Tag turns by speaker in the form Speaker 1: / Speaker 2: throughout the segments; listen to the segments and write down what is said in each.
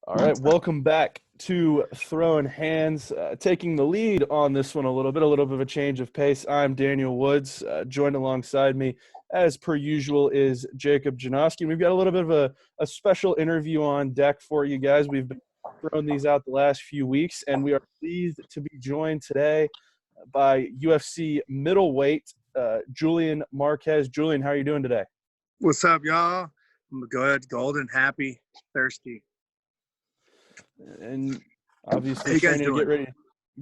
Speaker 1: All right, welcome back to Throwing Hands. Taking the lead on this one a little bit of a change of pace. I'm Daniel Woods. Joined alongside me, as per usual, is Jakob. We've got a little bit of a special interview on deck for you guys. We've been throwing these out the last few weeks, and we are pleased to be joined today by UFC Middleweight Julian Marquez. Julian, how are you doing today?
Speaker 2: What's up, y'all? I'm good, golden, happy, thirsty.
Speaker 1: And obviously
Speaker 2: How you guys
Speaker 1: training to get ready.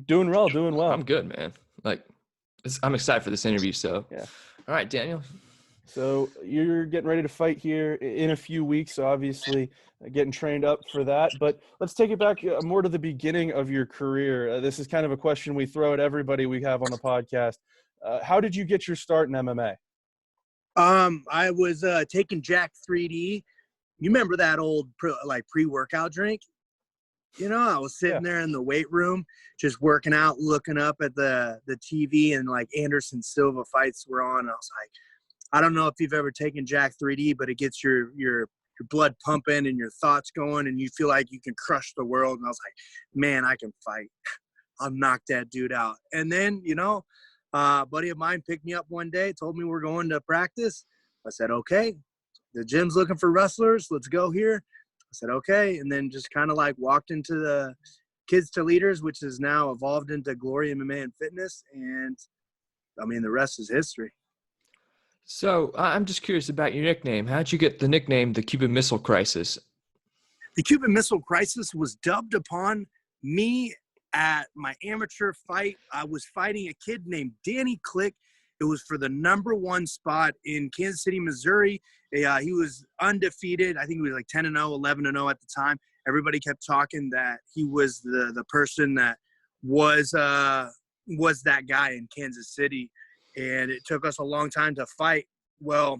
Speaker 1: Doing well.
Speaker 3: I'm good, man. I'm excited for this interview. So,
Speaker 1: yeah.
Speaker 3: All right, Daniel.
Speaker 1: So you're getting ready to fight here in a few weeks, obviously getting trained up for that. But let's take it back more to the beginning of your career. This is kind of a question we throw at everybody we have on the podcast. How did you get your start in MMA?
Speaker 2: I was taking Jack 3D. You remember that old pre-workout drink? You know, I was sitting there in the weight room, just working out, looking up at the TV, and like Anderson Silva fights were on. And I was like, I don't know if you've ever taken Jack 3D, but it gets your blood pumping and your thoughts going, and you feel like you can crush the world. And I was like, man, I can fight. I'll knock that dude out. And then, a buddy of mine picked me up one day, told me we're going to practice. I said, okay, the gym's looking for wrestlers. Let's go here. I said, okay. And then just kind of like walked into the Kids to Leaders, which is now evolved into Glory MMA and Fitness. And I mean, the rest is history.
Speaker 3: So I'm just curious about your nickname. How'd you get the nickname, the Cuban Missile Crisis?
Speaker 2: The Cuban Missile Crisis was dubbed upon me at my amateur fight. I was fighting a kid named Danny Click. It was for the #1 spot in Kansas City, Missouri. He was undefeated. I think he was like 10-0, 11-0 at the time. Everybody kept talking that he was the person that was that guy in Kansas City. And it took us a long time to fight. Well,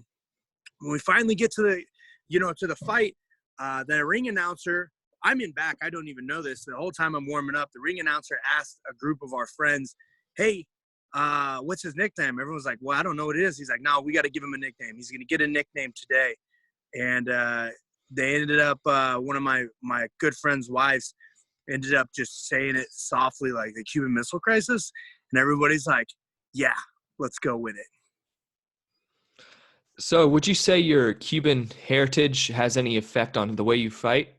Speaker 2: when we finally get to the fight, the ring announcer, I'm in back. I don't even know this. The whole time I'm warming up, the ring announcer asked a group of our friends, hey, what's his nickname? Everyone's like, well, I don't know what it is. He's like, no, we got to give him a nickname. He's going to get a nickname today. And they ended up, one of my good friend's wives ended up just saying it softly, like the Cuban Missile Crisis. And everybody's like, yeah, let's go with it.
Speaker 3: So would you say your Cuban heritage has any effect on the way you fight?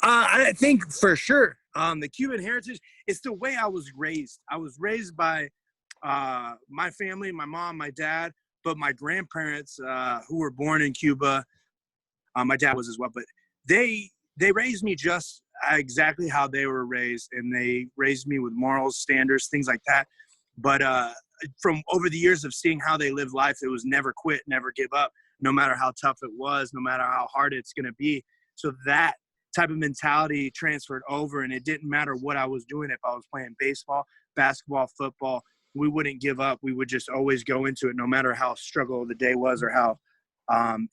Speaker 2: I think for sure. The Cuban heritage, it's the way I was raised. I was raised by my family, my mom, my dad, but my grandparents who were born in Cuba, my dad was as well, but they raised me just exactly how they were raised, and they raised me with morals, standards, things like that. But from over the years of seeing how they live life, it was never quit, never give up, no matter how tough it was, no matter how hard it's going to be. So that type of mentality transferred over, and it didn't matter what I was doing. If I was playing baseball, basketball, football, we wouldn't give up. We would just always go into it, no matter how struggle the day was or how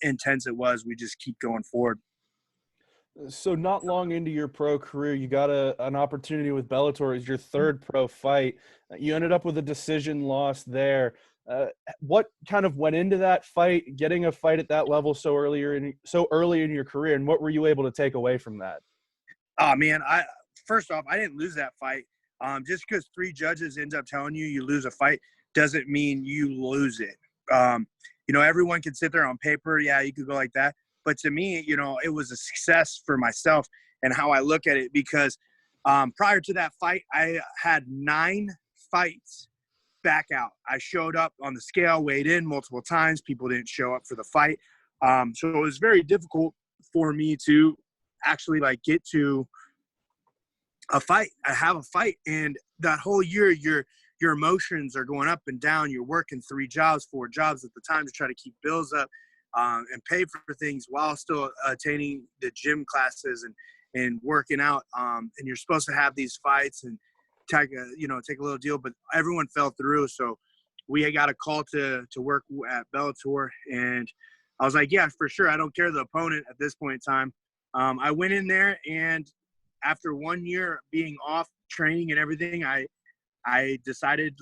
Speaker 2: intense it was. We just keep going forward.
Speaker 1: So not long into your pro career, you got an opportunity with Bellator as your third pro fight. You ended up with a decision loss there. What kind of went into that fight, getting a fight at that level so early in your career, and what were you able to take away from that?
Speaker 2: Oh, man, first off, I didn't lose that fight. Just because 3 judges end up telling you lose a fight doesn't mean you lose it. Everyone can sit there on paper. Yeah, you could go like that. But to me, it was a success for myself and how I look at it, because prior to that fight, I had 9 fights back out. I showed up on the scale, weighed in multiple times. People didn't show up for the fight. So it was very difficult for me to actually get to a fight. I have a fight, and that whole year, your emotions are going up and down. You're working 3 jobs, 4 jobs at the time to try to keep bills up. And pay for things while still attaining the gym classes and working out. And you're supposed to have these fights and take a little deal, but everyone fell through. So we got a call to work at Bellator, and I was like, yeah, for sure. I don't care the opponent at this point in time. I went in there, and after 1 year being off training and everything, I decided,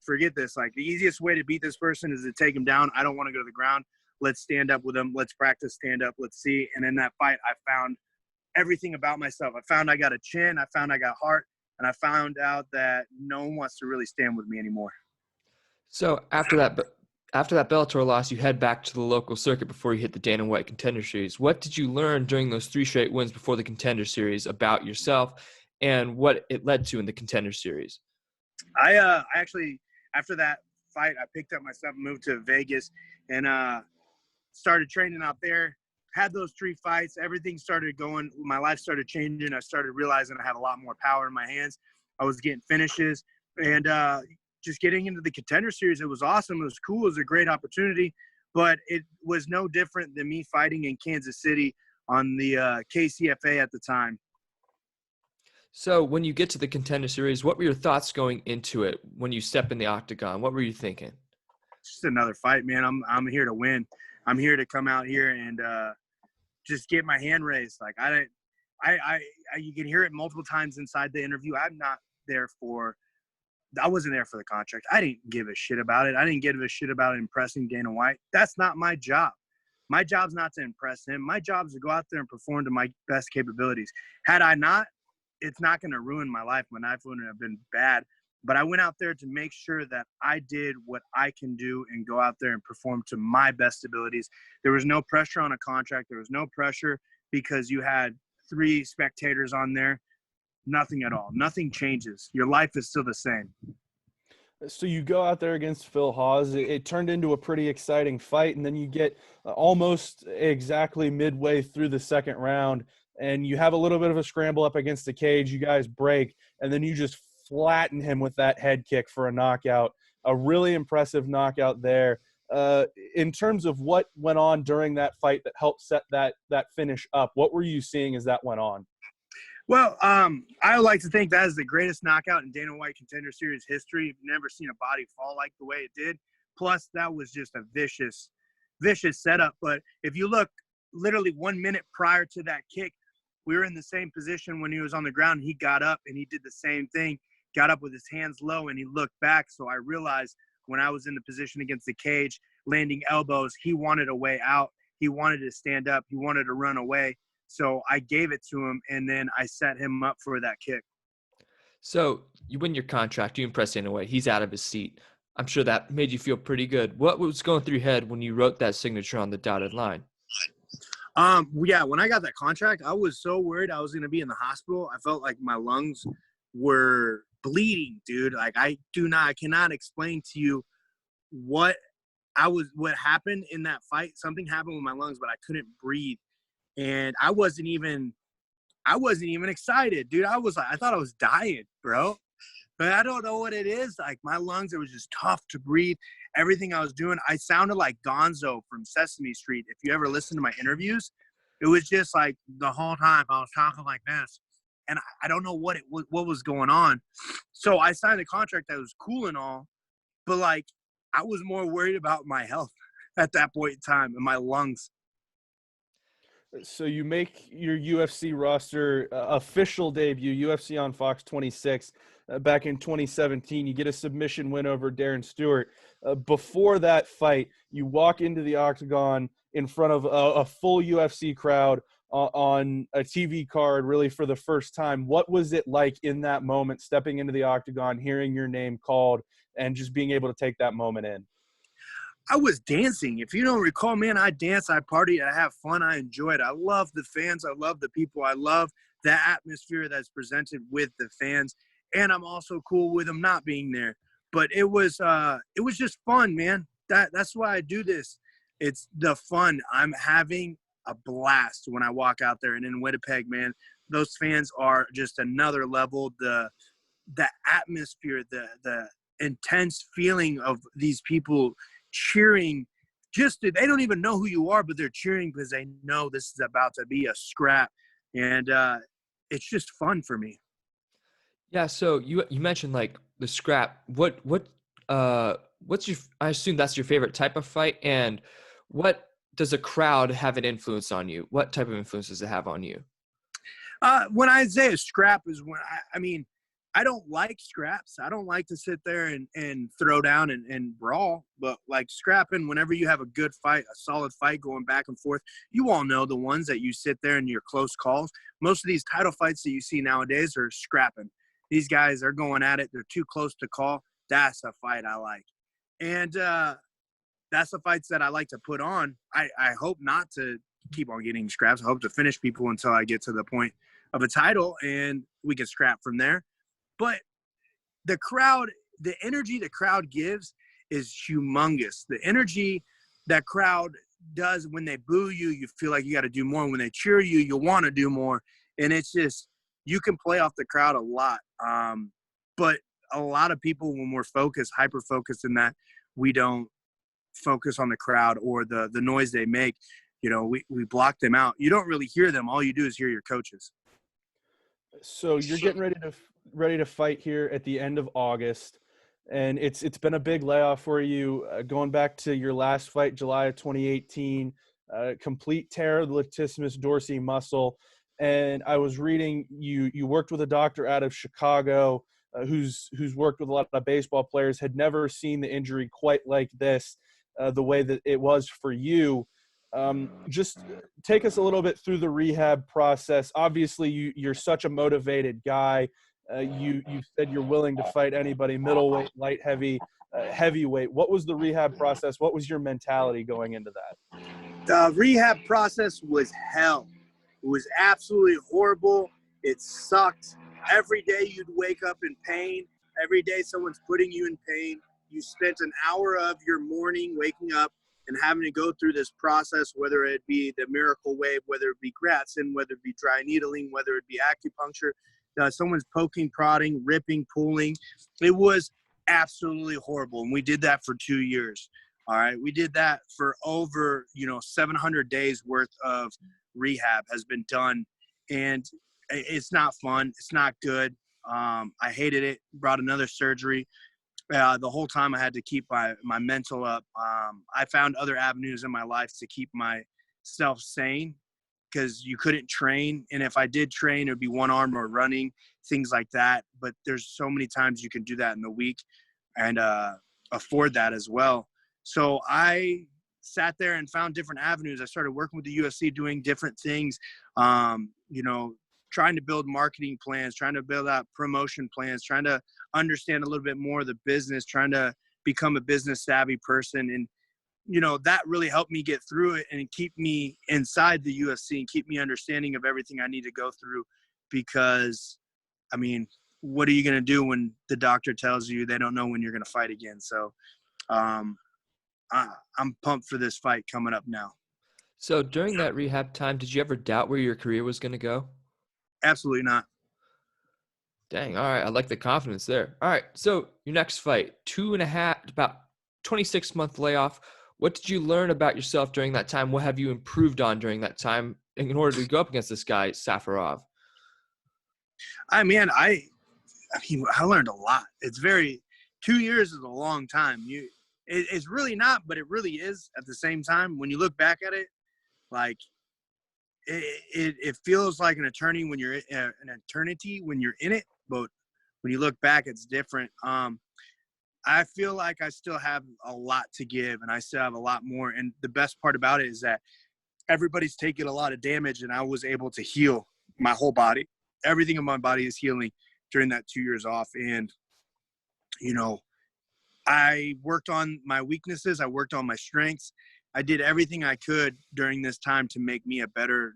Speaker 2: forget this. The easiest way to beat this person is to take him down. I don't want to go to the ground. Let's stand up with him. Let's practice stand up. Let's see. And in that fight, I found everything about myself. I found I got a chin. I found I got heart. And I found out that no one wants to really stand with me anymore.
Speaker 3: So after that Bellator loss, you head back to the local circuit before you hit the Dana White Contender Series. What did you learn during those 3 straight wins before the Contender Series about yourself and what it led to in the Contender Series?
Speaker 2: I actually, after that fight, I picked up my stuff, moved to Vegas, and started training out there. Had those 3 fights. Everything started going. My life started changing. I started realizing I had a lot more power in my hands. I was getting finishes. And just getting into the Contender Series, it was awesome. It was cool. It was a great opportunity. But it was no different than me fighting in Kansas City on the KCFA at the time.
Speaker 3: So when you get to the Contender Series, what were your thoughts going into it when you step in the octagon? What were you thinking?
Speaker 2: It's just another fight, man. I'm here to win. I'm here to come out here and just get my hand raised. Like you can hear it multiple times inside the interview. I wasn't there for the contract. I didn't give a shit about it. I didn't give a shit about impressing Dana White. That's not my job. My job's not to impress him. My job is to go out there and perform to my best capabilities. Had I not, it's not going to ruin my life. My life wouldn't have been bad. But I went out there to make sure that I did what I can do and go out there and perform to my best abilities. There was no pressure on a contract. There was no pressure because you had 3 spectators on there. Nothing at all. Nothing changes. Your life is still the same.
Speaker 1: So you go out there against Phil Hawes. It turned into a pretty exciting fight, and then you get almost exactly midway through the second round, and you have a little bit of a scramble up against the cage. You guys break, and then you just flatten him with that head kick for a knockout. A really impressive knockout there. In terms of what went on during that fight that helped set that finish up, what were you seeing as that went on?
Speaker 2: Well, I like to think that is the greatest knockout in Dana White Contender Series history. I've never seen a body fall like the way it did. Plus, that was just a vicious setup. But if you look, literally 1 minute prior to that kick, we were in the same position when he was on the ground. He got up and he did the same thing, got up with his hands low, and he looked back. So I realized when I was in the position against the cage, landing elbows, he wanted a way out. He wanted to stand up. He wanted to run away. So I gave it to him, and then I set him up for that kick.
Speaker 3: So you win your contract. You impress Dana White. He's out of his seat. I'm sure that made you feel pretty good. What was going through your head when you wrote that signature on the dotted line?
Speaker 2: Yeah, when I got that contract, I was so worried I was going to be in the hospital. I felt like my lungs were bleeding, dude. Like I cannot explain to you what happened in that fight. Something happened with my lungs, but I couldn't breathe. And I wasn't even excited, dude. I thought I was dying, bro. But I don't know what it is. Like my lungs, it was just tough to breathe. Everything I was doing, I sounded like Gonzo from Sesame Street. If you ever listen to my interviews, it was just like the whole time I was talking like this. And I don't know what was going on. So I signed a contract that was cool and all, but like I was more worried about my health at that point in time and my lungs.
Speaker 1: So you make your UFC roster official debut, UFC on Fox 26, back in 2017. You get a submission win over Darren Stewart. Before that fight, you walk into the octagon in front of a full UFC crowd on a TV card, really for the first time. What was it like in that moment, stepping into the octagon, hearing your name called, and just being able to take that moment in?
Speaker 2: I was dancing. If you don't recall, man, I dance, I party, I have fun, I enjoy it. I love the fans. I love the people. I love the atmosphere that's presented with the fans. And I'm also cool with them not being there. But it was just fun, man. That's why I do this. It's the fun. I'm having a blast when I walk out there. And in Winnipeg, man, those fans are just another level. The atmosphere, the intense feeling of these people cheering, they don't even know who you are, but they're cheering because they know this is about to be a scrap, and it's just fun for me.
Speaker 3: Yeah. So you mentioned like the scrap. What's your? I assume that's your favorite type of fight, and what does a crowd have an influence on you? What type of influence does it have on you?
Speaker 2: When I say a scrap is when I don't like scraps. I don't like to sit there and throw down and brawl, but like scrapping whenever you have a good fight, a solid fight going back and forth, you all know the ones that you sit there in your close calls. Most of these title fights that you see nowadays are scrapping. These guys are going at it. They're too close to call. That's a fight I like. And that's the fights that I like to put on. I hope not to keep on getting scraps. I hope to finish people until I get to the point of a title and we can scrap from there. But the crowd, the energy the crowd gives is humongous. The energy that crowd does when they boo you, you feel like you got to do more. When they cheer you, you want to do more. And it's just, you can play off the crowd a lot. But a lot of people, when we're focused, hyper-focused in that, we don't focus on the crowd or the noise they make. You know, we block them out. You don't really hear them. All you do is hear your coaches.
Speaker 1: So you're getting ready to fight here at the end of August, and it's been a big layoff for you. Going back to your last fight, July of 2018, complete tear of the latissimus dorsi muscle. And I was reading you worked with a doctor out of Chicago who's worked with a lot of baseball players, had never seen the injury quite like this, the way that it was for you. Just take us a little bit through the rehab process. Obviously, you're such a motivated guy. You said you're willing to fight anybody, middleweight, light heavy, heavyweight. What was the rehab process? What was your mentality going into that?
Speaker 2: The rehab process was hell. It was absolutely horrible. It sucked. Every day you'd wake up in pain. Every day someone's putting you in pain. You spent an hour of your morning waking up and having to go through this process, whether it be the miracle wave, whether it be Gratson, whether it be dry needling, whether it be acupuncture, someone's poking, prodding, ripping, pulling. It was absolutely horrible. And we did that for 2 years. All right. We did that for over, 700 days worth of rehab has been done. And it's not fun. It's not good. I hated it. Brought another surgery. The whole time I had to keep my mental up. I found other avenues in my life to keep myself sane because you couldn't train. And if I did train, it would be one arm or running, things like that. But there's so many times you can do that in a week and afford that as well. So I sat there and found different avenues. I started working with the UFC, doing different things, trying to build marketing plans, trying to build out promotion plans, trying to understand a little bit more of the business, trying to become a business savvy person. And, that really helped me get through it and keep me inside the UFC and keep me understanding of everything I need to go through. Because, what are you going to do when the doctor tells you they don't know when you're going to fight again? So I'm pumped for this fight coming up now.
Speaker 3: So during that rehab time, did you ever doubt where your career was going to go?
Speaker 2: Absolutely not.
Speaker 3: Dang. All right. I like the confidence there. All right. So your next fight, about 26-month layoff. What did you learn about yourself during that time? What have you improved on during that time in order to go up against this guy, Safarov?
Speaker 2: I learned a lot. 2 years is a long time. It's really not, but it really is at the same time. When you look back at it, like it feels like an eternity when you're in it, but when you look back, it's different. I feel like I still have a lot to give, and I still have a lot more. And the best part about it is that everybody's taking a lot of damage, and I was able to heal my whole body. Everything in my body is healing during that 2 years off, and I worked on my weaknesses. I worked on my strengths. I did everything I could during this time to make me a better,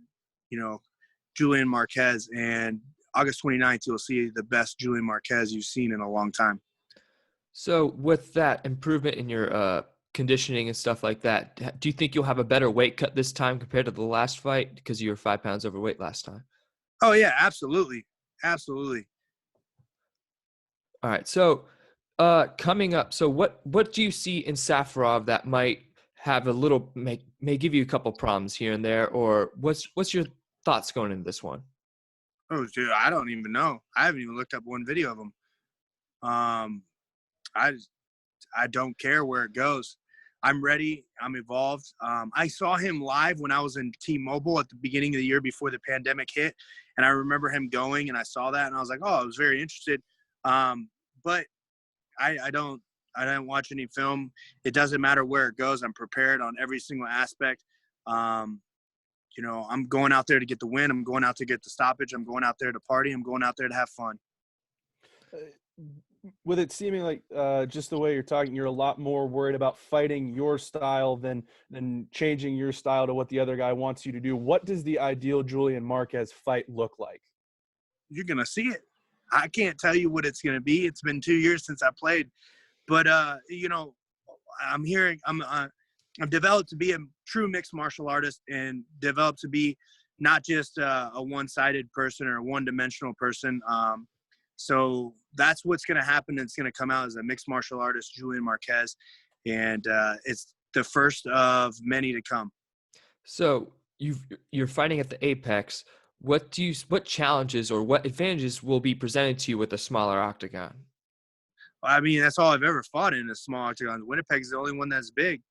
Speaker 2: Julian Marquez. And August 29th, you'll see the best Julian Marquez you've seen in a long time.
Speaker 3: So with that improvement in your conditioning and stuff like that, do you think you'll have a better weight cut this time compared to the last fight because you were 5 pounds overweight last time?
Speaker 2: Oh, yeah, absolutely. Absolutely.
Speaker 3: All right. So coming up, so what do you see in Safarov that might have a little may give you a couple problems here and there, or what's your thoughts going into this one?
Speaker 2: Oh, dude, I don't even know. I haven't even looked up one video of him. I don't care where it goes. I'm ready. I'm evolved. I saw him live when I was in T-Mobile at the beginning of the year before the pandemic hit, and I remember him going, and I saw that, and I was like, oh, I was very interested. But I don't watch any film. It doesn't matter where it goes. I'm prepared on every single aspect. You know, I'm going out there to get the win. I'm going out to get the stoppage. I'm going out there to party. I'm going out there to have fun.
Speaker 1: With it seeming like just the way you're talking, you're a lot more worried about fighting your style than changing your style to what the other guy wants you to do. What does the ideal Julian Marquez fight look like?
Speaker 2: You're going to see it. I can't tell you what it's going to be. It's been 2 years since I played. But, you know, I'm developed to be a true mixed martial artist and developed to be not just a one-sided person or a one-dimensional person. So that's what's going to happen. It's going to come out as a mixed martial artist, Julian Marquez, and it's the first of many to come.
Speaker 3: So you're fighting at the apex. What challenges or what advantages will be presented to you with a smaller octagon?
Speaker 2: I mean, that's all I've ever fought in, a small octagon. Winnipeg's the only one that's big.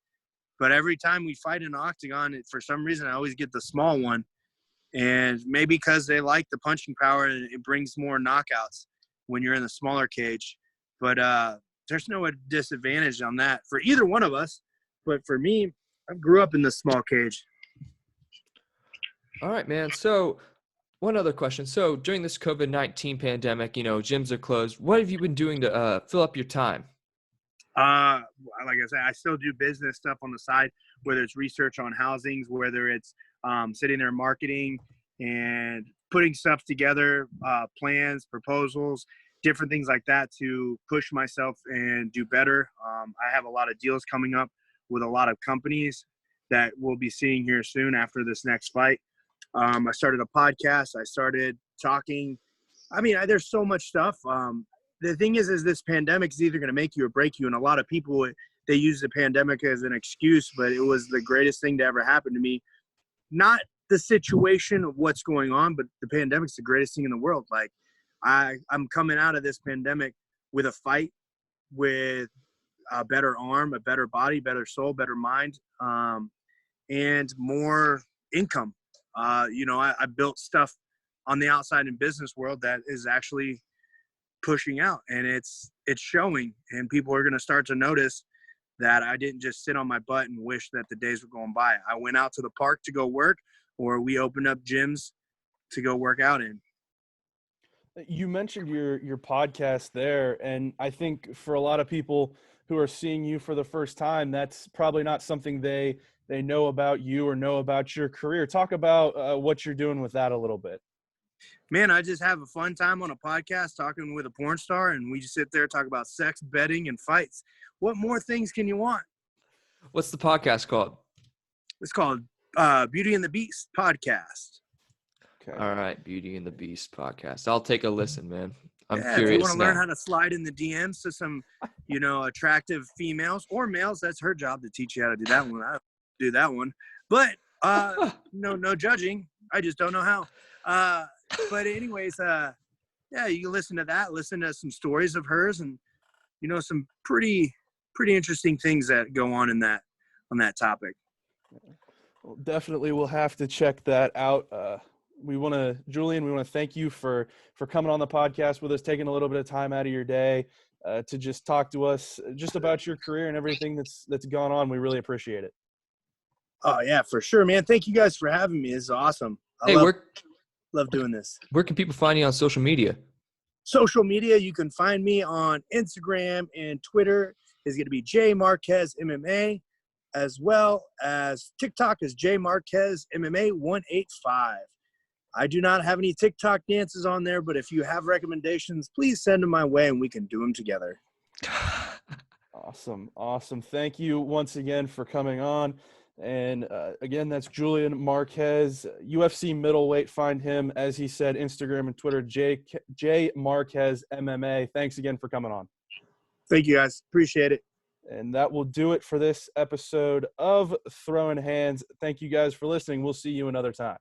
Speaker 2: But every time we fight in an octagon, for some reason, I always get the small one. And maybe because they like the punching power and it brings more knockouts when you're in the smaller cage. But there's no disadvantage on that for either one of us. But for me, I grew up in the small cage.
Speaker 3: All right, man. So one other question. So during this COVID-19 pandemic, you know, gyms are closed. What have you been doing to fill up your time?
Speaker 2: Like I said, I still do business stuff on the side, whether it's research on housings, whether it's sitting there marketing and putting stuff together, plans, proposals, different things like that to push myself and do better. I have a lot of deals coming up with a lot of companies that we'll be seeing here soon after this next fight. I started a podcast. I started talking. I mean, there's so much stuff. The thing is this pandemic is either going to make you or break you. And a lot of people, they use the pandemic as an excuse, but it was the greatest thing to ever happen to me. Not the situation of what's going on, but the pandemic's the greatest thing in the world. Like I'm coming out of this pandemic with a fight, with a better arm, a better body, better soul, better mind, and more income. You know, I built stuff on the outside in business world that is actually pushing out, and it's showing, and people are going to start to notice that I didn't just sit on my butt and wish that the days were going by. I went out to the park to go work, or we opened up gyms to go work out in.
Speaker 1: You mentioned your podcast there, and I think for a lot of people who are seeing you for the first time, that's probably not something they know about you or know about your career. Talk about what you're doing with that a little bit.
Speaker 2: Man, I just have a fun time on a podcast talking with a porn star, and we just sit there, talk about sex, betting, and fights. What more things can you want?
Speaker 3: What's the podcast called?
Speaker 2: It's called Beauty and the Beast podcast.
Speaker 1: Okay.
Speaker 3: All right, Beauty and the Beast podcast. I'll take a listen, man. I'm curious.
Speaker 2: If you want to learn
Speaker 3: now.
Speaker 2: how to slide in the DMs to some, you know, attractive females or males, that's her job to teach you how to do that one. I don't do that one, but no judging. I just don't know how. But anyways, yeah, you can listen to that, listen to some stories of hers, and you know, some pretty interesting things that go on in that topic.
Speaker 1: Well, definitely we'll have to check that out. Julian, we want to thank you for coming on the podcast with us, taking a little bit of time out of your day to just talk to us just about your career and everything that's gone on. We really appreciate it.
Speaker 2: Oh yeah, for sure, man. Thank you guys for having me. This is awesome. I love doing this.
Speaker 3: Where can people find you on social media?
Speaker 2: Social media, you can find me on Instagram and Twitter is going to be J Marquez MMA, as well as TikTok is J Marquez MMA 185. I do not have any TikTok dances on there, but if you have recommendations, please send them my way and we can do them together.
Speaker 1: Awesome. Thank you once again for coming on. And again, that's Julian Marquez, UFC middleweight. Find him, as he said, Instagram and Twitter, J Marquez MMA. Thanks again for coming on.
Speaker 2: Thank you, guys. Appreciate it.
Speaker 1: And that will do it for this episode of Throwin Hands. Thank you guys for listening. We'll see you another time.